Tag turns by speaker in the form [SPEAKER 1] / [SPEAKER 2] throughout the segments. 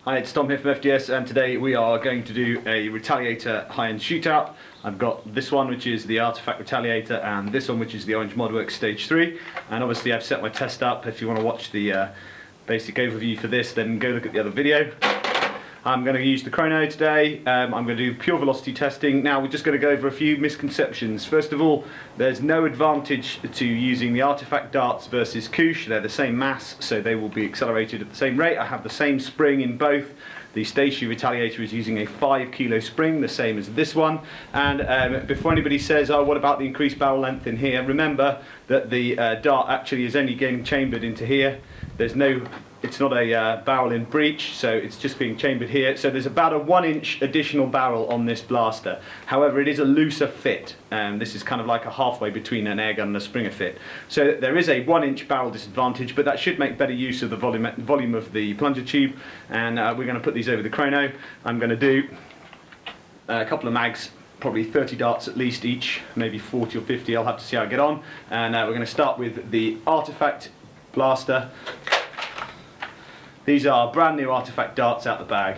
[SPEAKER 1] Hi, it's Tom here from FDS, and today we are going to do a Retaliator high-end shootout. I've got this one, which is the Artifact Retaliator, and this one, which is the Orange Modworks Stage 3. And obviously I've set my test up. If you want to watch the basic overview for this, then go look at the other video. I'm going to use the chrono today. I'm going to do pure velocity testing. Now we're just going to go over a few misconceptions. First of all, there's no advantage to using the Artifact darts versus Koosh. They're the same mass, so they will be accelerated at the same rate. I have the same spring in both. The Stage 3 Retaliator is using a 5 kilo spring, the same as this one. And before anybody says, oh, what about the increased barrel length in here? Remember that the dart actually is only getting chambered into here. It's not a barrel in breech, so it's just being chambered here. So there's about a 1-inch additional barrel on this blaster. However, it is a looser fit. This is kind of like a halfway between an air gun and a Springer fit. So there is a 1-inch barrel disadvantage, but that should make better use of the volume of the plunger tube. And we're going to put these over the chrono. I'm going to do a couple of mags, probably 30 darts at least each, maybe 40 or 50. I'll have to see how I get on. And we're going to start with the Artifact blaster. These are brand new Artifact darts out the bag.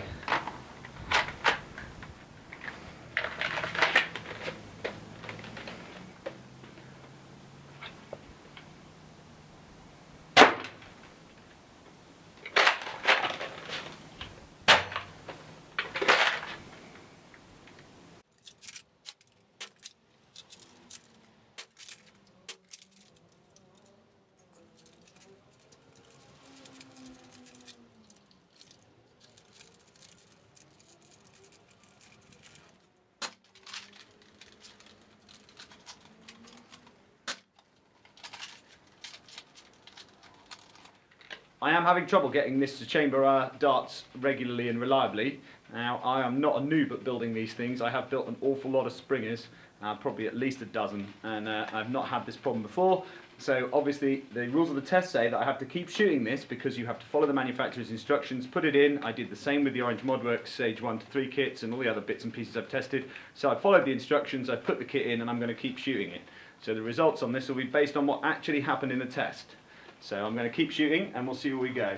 [SPEAKER 1] I am having trouble getting this to chamber darts regularly and reliably. Now, I am not a noob at building these things. I have built an awful lot of Springers, probably at least a dozen, and I've not had this problem before. So obviously the rules of the test say that I have to keep shooting this because you have to follow the manufacturer's instructions, put it in. I did the same with the Orange Modworks Stage 1 to 3 kits and all the other bits and pieces I've tested. So I followed the instructions, I've put the kit in, and I'm going to keep shooting it. So the results on this will be based on what actually happened in the test. So I'm going to keep shooting and we'll see where we go.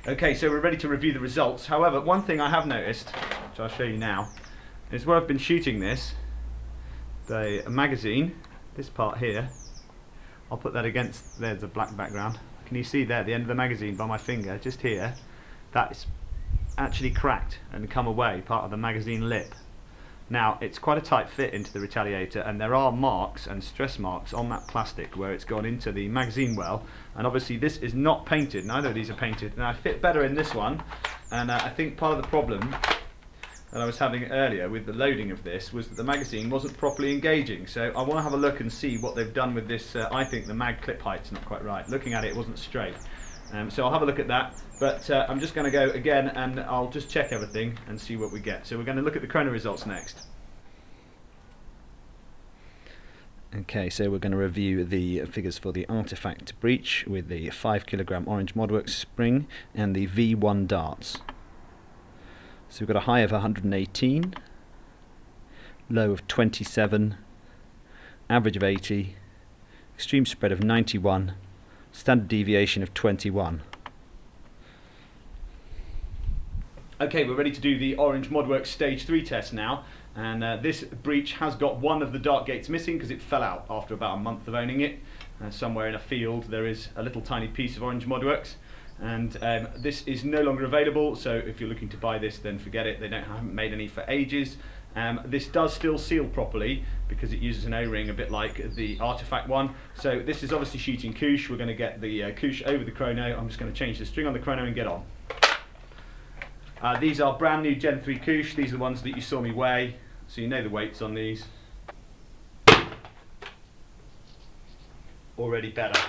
[SPEAKER 1] Okay, so we're ready to review the results. However, one thing I have noticed, which I'll show you now, is where I've been shooting this, the magazine, this part here, I'll put that against, there's a black background. Can you see there, the end of the magazine by my finger, just here, that's actually cracked and come away, part of the magazine lip. Now, it's quite a tight fit into the Retaliator, and there are marks and stress marks on that plastic where it's gone into the magazine well, and obviously this is not painted, neither of these are painted. Now I fit better in this one, and I think part of the problem that I was having earlier with the loading of this was that the magazine wasn't properly engaging. So I want to have a look and see what they've done with this. I think the mag clip height's not quite right. Looking at it, it wasn't straight. So I'll have a look at that, but I'm just going to go again and I'll just check everything and see what we get. So we're going to look at the chrono results next. Okay, so we're going to review the figures for the Artifact Breech with the 5 kg Orange Modworks spring and the V1 darts. So we've got a high of 118, low of 27, average of 80, extreme spread of 91, standard deviation of 21. Okay, we're ready to do the Orange Modworks Stage 3 test now. And this breech has got one of the dart gates missing because it fell out after about a month of owning it. Somewhere in a field there is a little tiny piece of Orange ModWorks, and this is no longer available, so if you're looking to buy this, then forget it. They haven't made any for ages. This does still seal properly because it uses an O-ring a bit like the Artifact one. So this is obviously shooting Koosh. We're going to get the Koosh over the chrono. I'm just going to change the string on the chrono and get on. These are brand new Gen 3 Koosh. These are the ones that you saw me weigh, so you know the weights on these. Already better.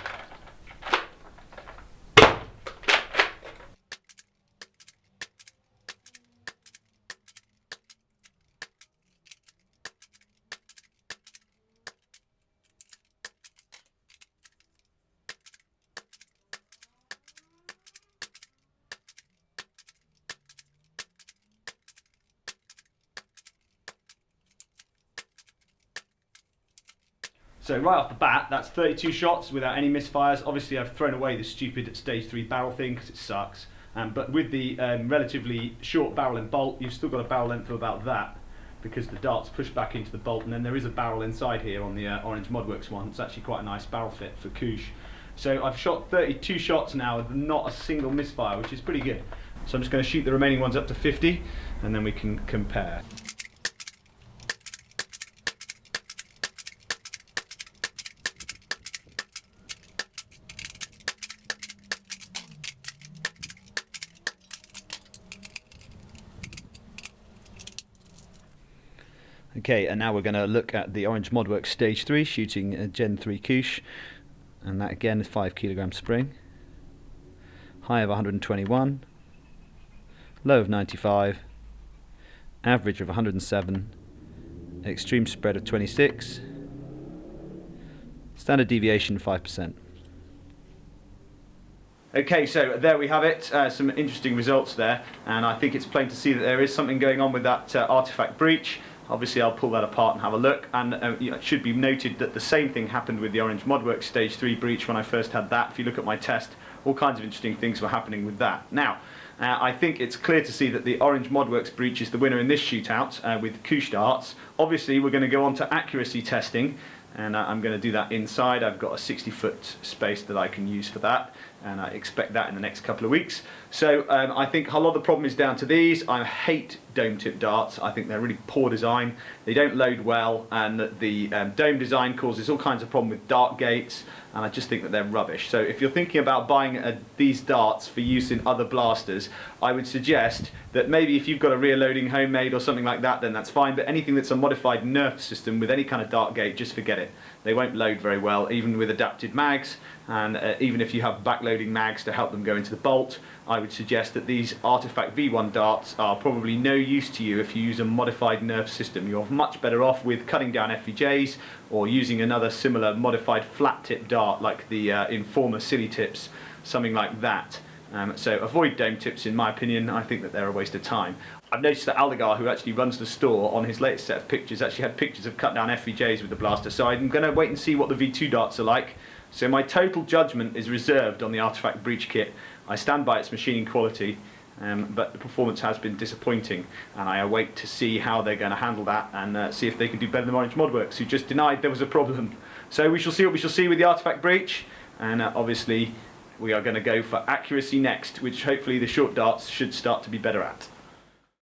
[SPEAKER 1] So right off the bat, that's 32 shots without any misfires. Obviously I've thrown away the stupid stage 3 barrel thing because it sucks. But with the relatively short barrel and bolt, you've still got a barrel length of about that because the dart's pushed back into the bolt, and then there is a barrel inside here on the Orange ModWorks one. It's actually quite a nice barrel fit for Koosh. So I've shot 32 shots now with not a single misfire, which is pretty good. So I'm just going to shoot the remaining ones up to 50 and then we can compare. Okay, and now we're going to look at the Orange ModWorks Stage 3 shooting a Gen 3 Koosh, and that again is 5 kilogram spring, high of 121, low of 95, average of 107, extreme spread of 26, standard deviation 5%. Okay, so there we have it, some interesting results there, and I think it's plain to see that there is something going on with that Artifact Breech. Obviously I'll pull that apart and have a look, and it should be noted that the same thing happened with the Orange ModWorks Stage 3 Breech when I first had that. If you look at my test, all kinds of interesting things were happening with that. Now, I think it's clear to see that the Orange ModWorks Breech is the winner in this shootout with Koosh darts. Obviously we're going to go on to accuracy testing, and I'm going to do that inside. I've got a 60-foot space that I can use for that, and I expect that in the next couple of weeks. So I think a lot of the problem is down to these. I hate dome tip darts. I think they're really poor design. They don't load well, and the dome design causes all kinds of problem with dart gates, and I just think that they're rubbish. So if you're thinking about buying these darts for use in other blasters, I would suggest that maybe if you've got a rear loading homemade or something like that, then that's fine, but anything that's a modified Nerf system with any kind of dart gate, just forget it. They won't load very well, even with adapted mags, and even if you have backloading mags to help them go into the bolt, I would suggest that these Artifact V1 darts are probably no use to you if you use a modified Nerf system. You're much better off with cutting down FVJs or using another similar modified flat tip dart like the Informer Silly Tips, something like that. So avoid dome tips in my opinion. I think that they're a waste of time. I've noticed that Aldegar, who actually runs the store, on his latest set of pictures actually had pictures of cut down FVJs with the blaster, so I'm going to wait and see what the V2 darts are like. So my total judgment is reserved on the Artifact Breech kit. I stand by its machining quality, but the performance has been disappointing, and I await to see how they're going to handle that and see if they can do better than Orange ModWorks, who just denied there was a problem. So we shall see what we shall see with the Artifact Breech, and obviously we are going to go for accuracy next, which hopefully the short darts should start to be better at.